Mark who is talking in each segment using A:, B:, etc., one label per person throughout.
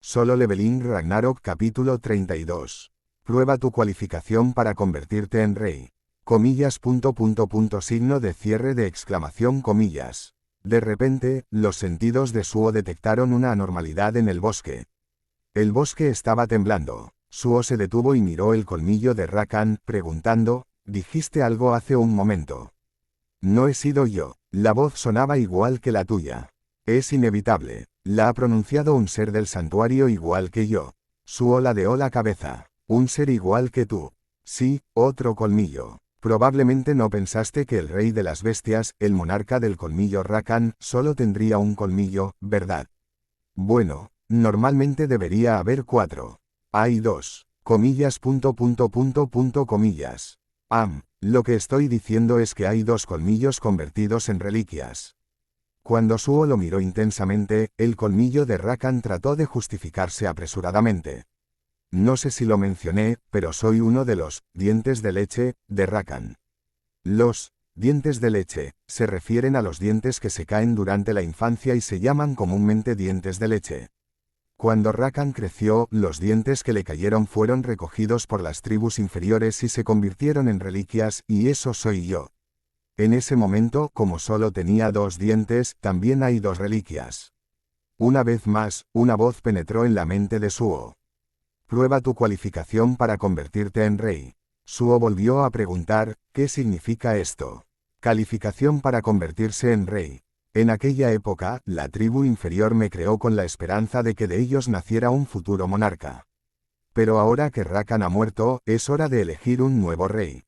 A: Solo Leveling Ragnarok capítulo 32. Prueba tu cualificación para convertirte en rey. Comillas. Signo de cierre de exclamación comillas. De repente, los sentidos de Suo detectaron una anormalidad en el bosque. El bosque estaba temblando. Suo se detuvo y miró el colmillo de Rakan, preguntando, «¿Dijiste algo hace un momento?» «No he sido yo». La voz sonaba igual que la tuya. «Es inevitable. La ha pronunciado un ser del santuario igual que yo». Suo ladeó la cabeza. «Un ser igual que tú». «Sí, otro colmillo. Probablemente no pensaste que el rey de las bestias, el monarca del colmillo Rakan, solo tendría un colmillo, ¿verdad?» «Bueno, normalmente debería haber 4. Hay 2. Comillas. Comillas. Lo que estoy diciendo es que hay 2 colmillos convertidos en reliquias». Cuando Suo lo miró intensamente, el colmillo de Rakan trató de justificarse apresuradamente. «No sé si lo mencioné, pero soy uno de los dientes de leche de Rakan». Los dientes de leche se refieren a los dientes que se caen durante la infancia y se llaman comúnmente dientes de leche. Cuando Rakan creció, los dientes que le cayeron fueron recogidos por las tribus inferiores y se convirtieron en reliquias, y eso soy yo. En ese momento, como solo tenía 2 dientes, también hay 2 reliquias. Una vez más, una voz penetró en la mente de Suo. «Prueba tu cualificación para convertirte en rey». Suo volvió a preguntar, «¿Qué significa esto?» «Calificación para convertirse en rey». En aquella época, la tribu inferior me creó con la esperanza de que de ellos naciera un futuro monarca. Pero ahora que Rakan ha muerto, es hora de elegir un nuevo rey.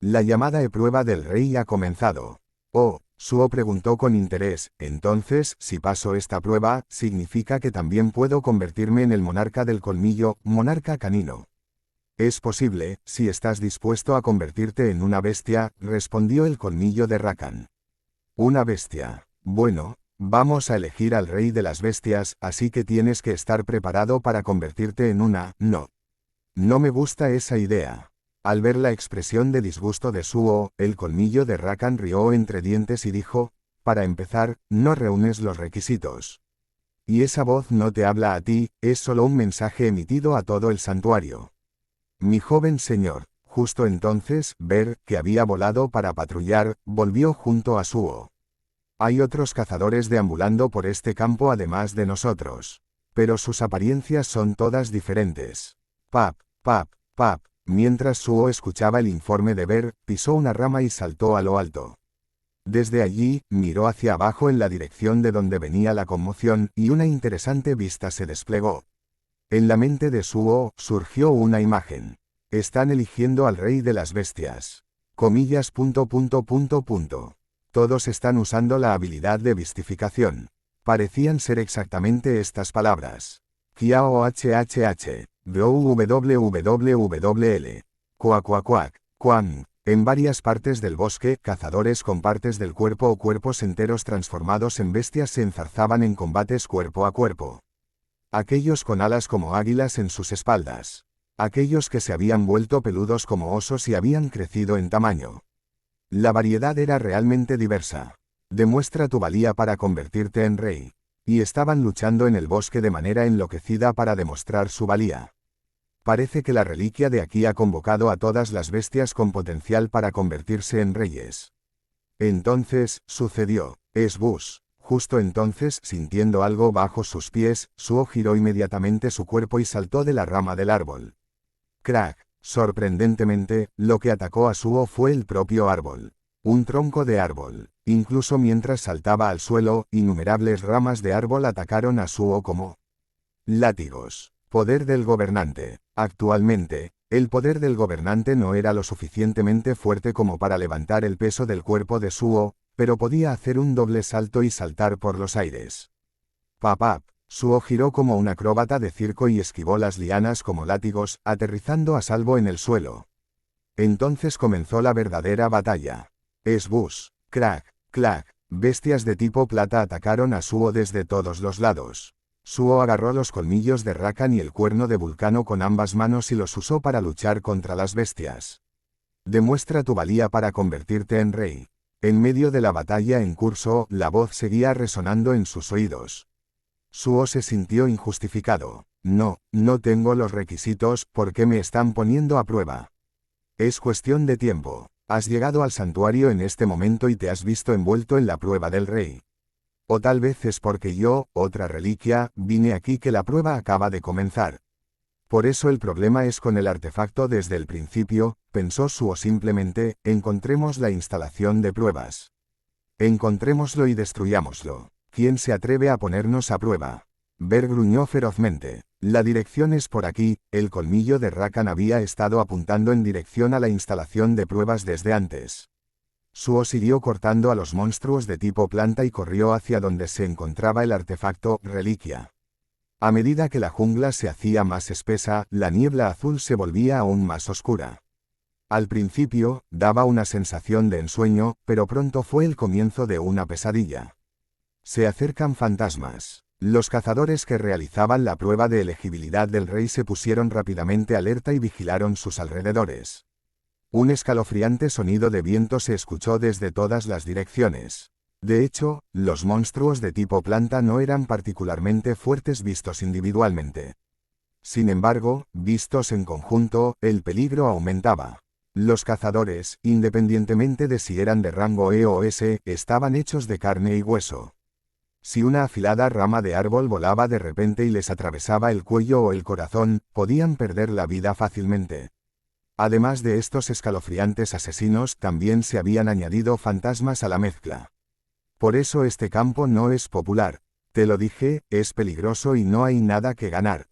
A: La llamada de prueba del rey ha comenzado. «Oh», Suo preguntó con interés, «entonces, si paso esta prueba, ¿significa que también puedo convertirme en el monarca del colmillo, monarca canino?» «Es posible, si estás dispuesto a convertirte en una bestia», respondió el colmillo de Rakan. «Una bestia. Bueno, vamos a elegir al rey de las bestias, así que tienes que estar preparado para convertirte en una». «No. No me gusta esa idea». Al ver la expresión de disgusto de Suo, el colmillo de Rakan rió entre dientes y dijo, «Para empezar, no reúnes los requisitos. Y esa voz no te habla a ti, es solo un mensaje emitido a todo el santuario». «Mi joven señor». Justo entonces, Ver, que había volado para patrullar, volvió junto a Suo. «Hay otros cazadores deambulando por este campo además de nosotros. Pero sus apariencias son todas diferentes». «Pap, pap, pap». Mientras Suo escuchaba el informe de Ver, pisó una rama y saltó a lo alto. Desde allí, miró hacia abajo en la dirección de donde venía la conmoción, y una interesante vista se desplegó. En la mente de Suo, surgió una imagen. «Están eligiendo al rey de las bestias». Comillas. Todos están usando la habilidad de vistificación. Parecían ser exactamente estas palabras. «Kiao hhh. WWWL. Cuac. Cuan». En varias partes del bosque, cazadores con partes del cuerpo o cuerpos enteros transformados en bestias se enzarzaban en combates cuerpo a cuerpo. Aquellos con alas como águilas en sus espaldas. Aquellos que se habían vuelto peludos como osos y habían crecido en tamaño. La variedad era realmente diversa. Demuestra tu valía para convertirte en rey. Y estaban luchando en el bosque de manera enloquecida para demostrar su valía. Parece que la reliquia de aquí ha convocado a todas las bestias con potencial para convertirse en reyes. Entonces, sucedió. Es Bus. Justo entonces, sintiendo algo bajo sus pies, Suo giró inmediatamente su cuerpo y saltó de la rama del árbol. Crack. Sorprendentemente, lo que atacó a Suo fue el propio árbol. Un tronco de árbol. Incluso mientras saltaba al suelo, innumerables ramas de árbol atacaron a Suo como látigos. Poder del gobernante. Actualmente, el poder del gobernante no era lo suficientemente fuerte como para levantar el peso del cuerpo de Suo, pero podía hacer un doble salto y saltar por los aires. Papap. Suo giró como un acróbata de circo y esquivó las lianas como látigos, aterrizando a salvo en el suelo. Entonces comenzó la verdadera batalla. Es Bus. Crack, clack. Bestias de tipo plata atacaron a Suo desde todos los lados. Suo agarró los colmillos de Rakan y el cuerno de Vulcano con ambas manos y los usó para luchar contra las bestias. Demuestra tu valía para convertirte en rey. En medio de la batalla en curso, la voz seguía resonando en sus oídos. Suo se sintió injustificado. No, no tengo los requisitos, ¿por qué me están poniendo a prueba? Es cuestión de tiempo. Has llegado al santuario en este momento y te has visto envuelto en la prueba del rey. O tal vez es porque yo, otra reliquia, vine aquí que la prueba acaba de comenzar. Por eso el problema es con el artefacto desde el principio, pensó Suo simplemente, encontremos la instalación de pruebas. Encontrémoslo y destruyámoslo. ¿Quién se atreve a ponernos a prueba? Ver gruñó ferozmente. La dirección es por aquí, el colmillo de Rakan había estado apuntando en dirección a la instalación de pruebas desde antes. Suo siguió cortando a los monstruos de tipo planta y corrió hacia donde se encontraba el artefacto, reliquia. A medida que la jungla se hacía más espesa, la niebla azul se volvía aún más oscura. Al principio, daba una sensación de ensueño, pero pronto fue el comienzo de una pesadilla. Se acercan fantasmas. Los cazadores que realizaban la prueba de elegibilidad del rey se pusieron rápidamente alerta y vigilaron sus alrededores. Un escalofriante sonido de viento se escuchó desde todas las direcciones. De hecho, los monstruos de tipo planta no eran particularmente fuertes vistos individualmente. Sin embargo, vistos en conjunto, el peligro aumentaba. Los cazadores, independientemente de si eran de rango E o S, estaban hechos de carne y hueso. Si una afilada rama de árbol volaba de repente y les atravesaba el cuello o el corazón, podían perder la vida fácilmente. Además de estos escalofriantes asesinos, también se habían añadido fantasmas a la mezcla. Por eso este campo no es popular. Te lo dije, es peligroso y no hay nada que ganar.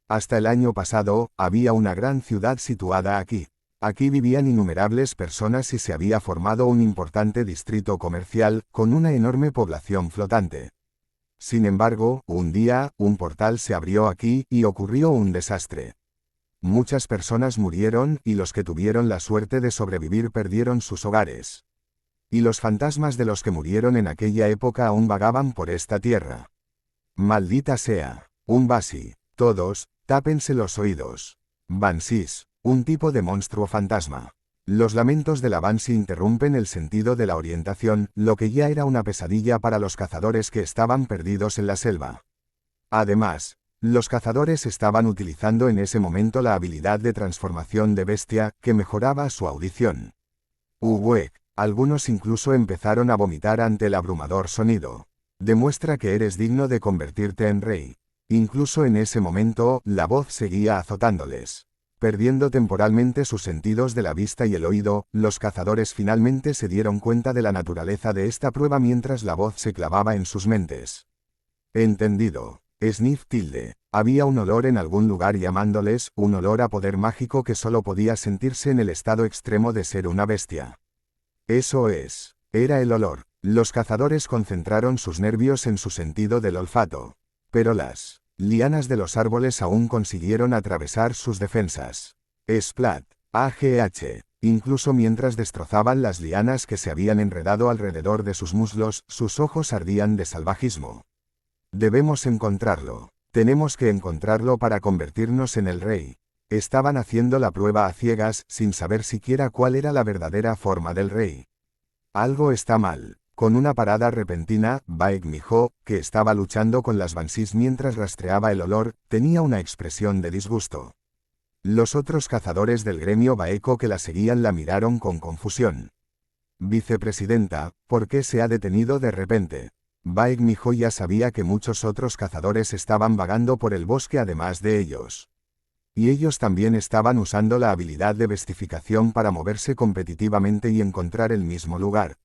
A: Hasta el año pasado, había una gran ciudad situada aquí. Aquí vivían innumerables personas y se había formado un importante distrito comercial, con una enorme población flotante. Sin embargo, un día, un portal se abrió aquí, y ocurrió un desastre. Muchas personas murieron, y los que tuvieron la suerte de sobrevivir perdieron sus hogares. Y los fantasmas de los que murieron en aquella época aún vagaban por esta tierra. Maldita sea. Un Basi. Todos, tápense los oídos. Bansís. Un tipo de monstruo fantasma. Los lamentos de la Banshee interrumpen el sentido de la orientación, lo que ya era una pesadilla para los cazadores que estaban perdidos en la selva. Además, los cazadores estaban utilizando en ese momento la habilidad de transformación de bestia, que mejoraba su audición. Uwek. Algunos incluso empezaron a vomitar ante el abrumador sonido. Demuestra que eres digno de convertirte en rey. Incluso en ese momento, la voz seguía azotándoles. Perdiendo temporalmente sus sentidos de la vista y el oído, los cazadores finalmente se dieron cuenta de la naturaleza de esta prueba mientras la voz se clavaba en sus mentes. Entendido. Sniff tilde. Había un olor en algún lugar llamándoles, un olor a poder mágico que solo podía sentirse en el estado extremo de ser una bestia. Eso es. Era el olor. Los cazadores concentraron sus nervios en su sentido del olfato. Pero las lianas de los árboles aún consiguieron atravesar sus defensas. Splat. AGH. Incluso mientras destrozaban las lianas que se habían enredado alrededor de sus muslos, sus ojos ardían de salvajismo. Debemos encontrarlo. Tenemos que encontrarlo para convertirnos en el rey. Estaban haciendo la prueba a ciegas, sin saber siquiera cuál era la verdadera forma del rey. Algo está mal. Con una parada repentina, Baek Mijo, que estaba luchando con las Bansís mientras rastreaba el olor, tenía una expresión de disgusto. Los otros cazadores del gremio Baeko que la seguían la miraron con confusión. Vicepresidenta, ¿por qué se ha detenido de repente? Baek Mijo ya sabía que muchos otros cazadores estaban vagando por el bosque además de ellos. Y ellos también estaban usando la habilidad de bestificación para moverse competitivamente y encontrar el mismo lugar.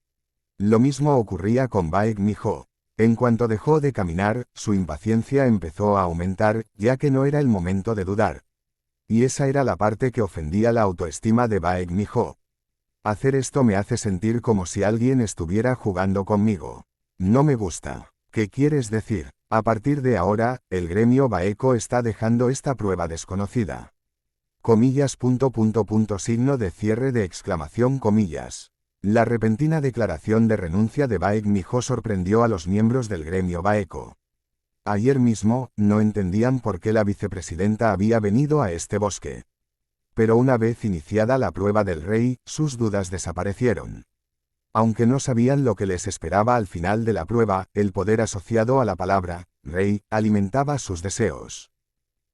A: Lo mismo ocurría con Baek Mijo. En cuanto dejó de caminar, su impaciencia empezó a aumentar, ya que no era el momento de dudar. Y esa era la parte que ofendía la autoestima de Baek Mijo. Hacer esto me hace sentir como si alguien estuviera jugando conmigo. No me gusta. ¿Qué quieres decir? A partir de ahora, el gremio Baeko está dejando esta prueba desconocida. Comillas. Signo de cierre de exclamación comillas. La repentina declaración de renuncia de Baek Mijo sorprendió a los miembros del gremio Baeko. Ayer mismo, no entendían por qué la vicepresidenta había venido a este bosque. Pero una vez iniciada la prueba del rey, sus dudas desaparecieron. Aunque no sabían lo que les esperaba al final de la prueba, el poder asociado a la palabra, rey, alimentaba sus deseos.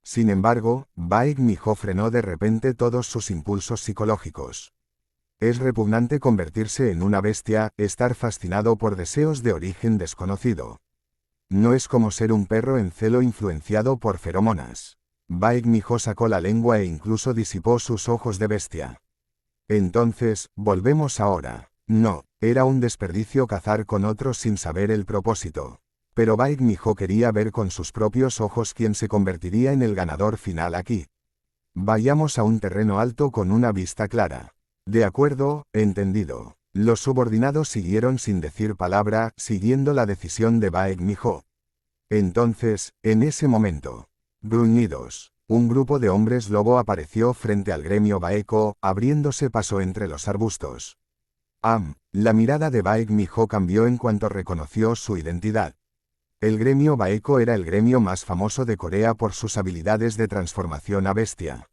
A: Sin embargo, Baek Mi-ho frenó de repente todos sus impulsos psicológicos. Es repugnante convertirse en una bestia, estar fascinado por deseos de origen desconocido. No es como ser un perro en celo influenciado por feromonas. Baek Mi-ho sacó la lengua e incluso disipó sus ojos de bestia. Entonces, volvemos ahora. No, era un desperdicio cazar con otros sin saber el propósito. Pero Baek Mi-ho quería ver con sus propios ojos quién se convertiría en el ganador final aquí. Vayamos a un terreno alto con una vista clara. De acuerdo, entendido. Los subordinados siguieron sin decir palabra, siguiendo la decisión de Baek Mi-ho. Entonces, en ese momento, gruñidos, un grupo de hombres lobo apareció frente al gremio Baeko, abriéndose paso entre los arbustos. La mirada de Baek Mi-ho cambió en cuanto reconoció su identidad. El gremio Baeko era el gremio más famoso de Corea por sus habilidades de transformación a bestia.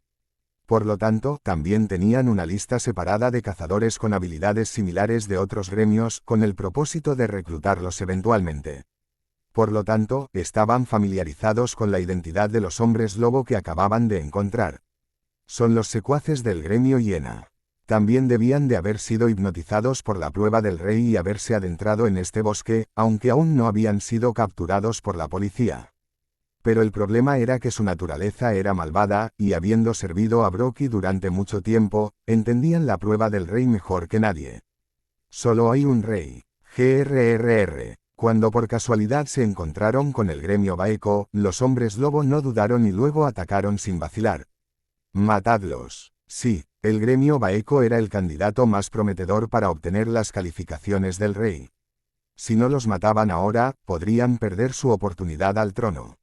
A: Por lo tanto, también tenían una lista separada de cazadores con habilidades similares de otros gremios, con el propósito de reclutarlos eventualmente. Por lo tanto, estaban familiarizados con la identidad de los hombres lobo que acababan de encontrar. Son los secuaces del gremio hiena. También debían de haber sido hipnotizados por la prueba del rey y haberse adentrado en este bosque, aunque aún no habían sido capturados por la policía. Pero el problema era que su naturaleza era malvada, y habiendo servido a Brocky durante mucho tiempo, entendían la prueba del rey mejor que nadie. Solo hay un rey. GRRR. Cuando por casualidad se encontraron con el gremio Baeko, los hombres lobo no dudaron y luego atacaron sin vacilar. Matadlos. Sí, el gremio Baeko era el candidato más prometedor para obtener las calificaciones del rey. Si no los mataban ahora, podrían perder su oportunidad al trono.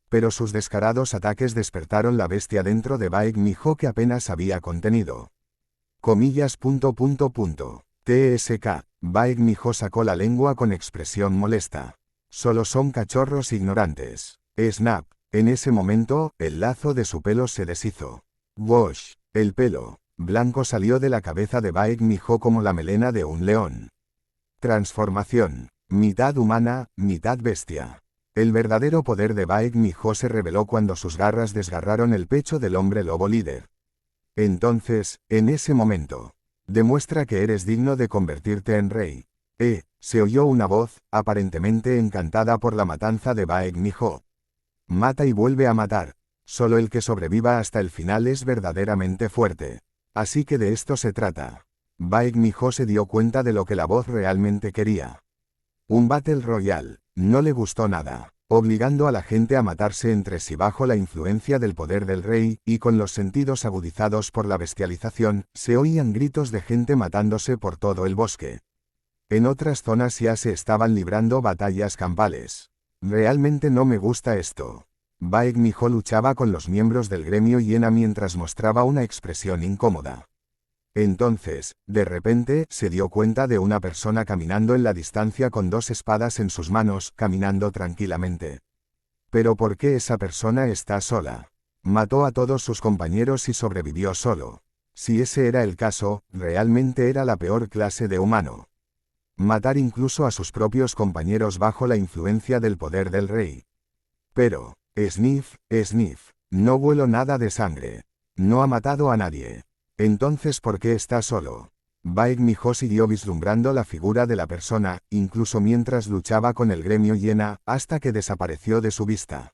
A: Pero sus descarados ataques despertaron la bestia dentro de Baek Mi-ho que apenas había contenido. TSK. Baek Mi-ho sacó la lengua con expresión molesta. Solo son cachorros ignorantes. Snap. En ese momento, el lazo de su pelo se deshizo. Wash. El pelo blanco salió de la cabeza de Baek Mi-ho como la melena de un león. Transformación. Mitad humana, mitad bestia. El verdadero poder de Baek Mi-ho se reveló cuando sus garras desgarraron el pecho del hombre lobo líder. Entonces, en ese momento, demuestra que eres digno de convertirte en rey. Se oyó una voz, aparentemente encantada por la matanza de Baek Mi-ho. Mata y vuelve a matar. Solo el que sobreviva hasta el final es verdaderamente fuerte. Así que de esto se trata. Baek Mi-ho se dio cuenta de lo que la voz realmente quería. Un Battle Royale. No le gustó nada, obligando a la gente a matarse entre sí bajo la influencia del poder del rey, y con los sentidos agudizados por la bestialización, se oían gritos de gente matándose por todo el bosque. En otras zonas ya se estaban librando batallas campales. Realmente no me gusta esto. Baek Mi-ho luchaba con los miembros del gremio hiena mientras mostraba una expresión incómoda. Entonces, de repente, se dio cuenta de una persona caminando en la distancia con dos espadas en sus manos, caminando tranquilamente. ¿Pero por qué esa persona está sola? Mató a todos sus compañeros y sobrevivió solo. Si ese era el caso, realmente era la peor clase de humano. Matar incluso a sus propios compañeros bajo la influencia del poder del rey. Pero, sniff, no huelo nada de sangre. No ha matado a nadie. Entonces, ¿por qué está solo? Baek Mi-ho siguió vislumbrando la figura de la persona, incluso mientras luchaba con el gremio hiena, hasta que desapareció de su vista.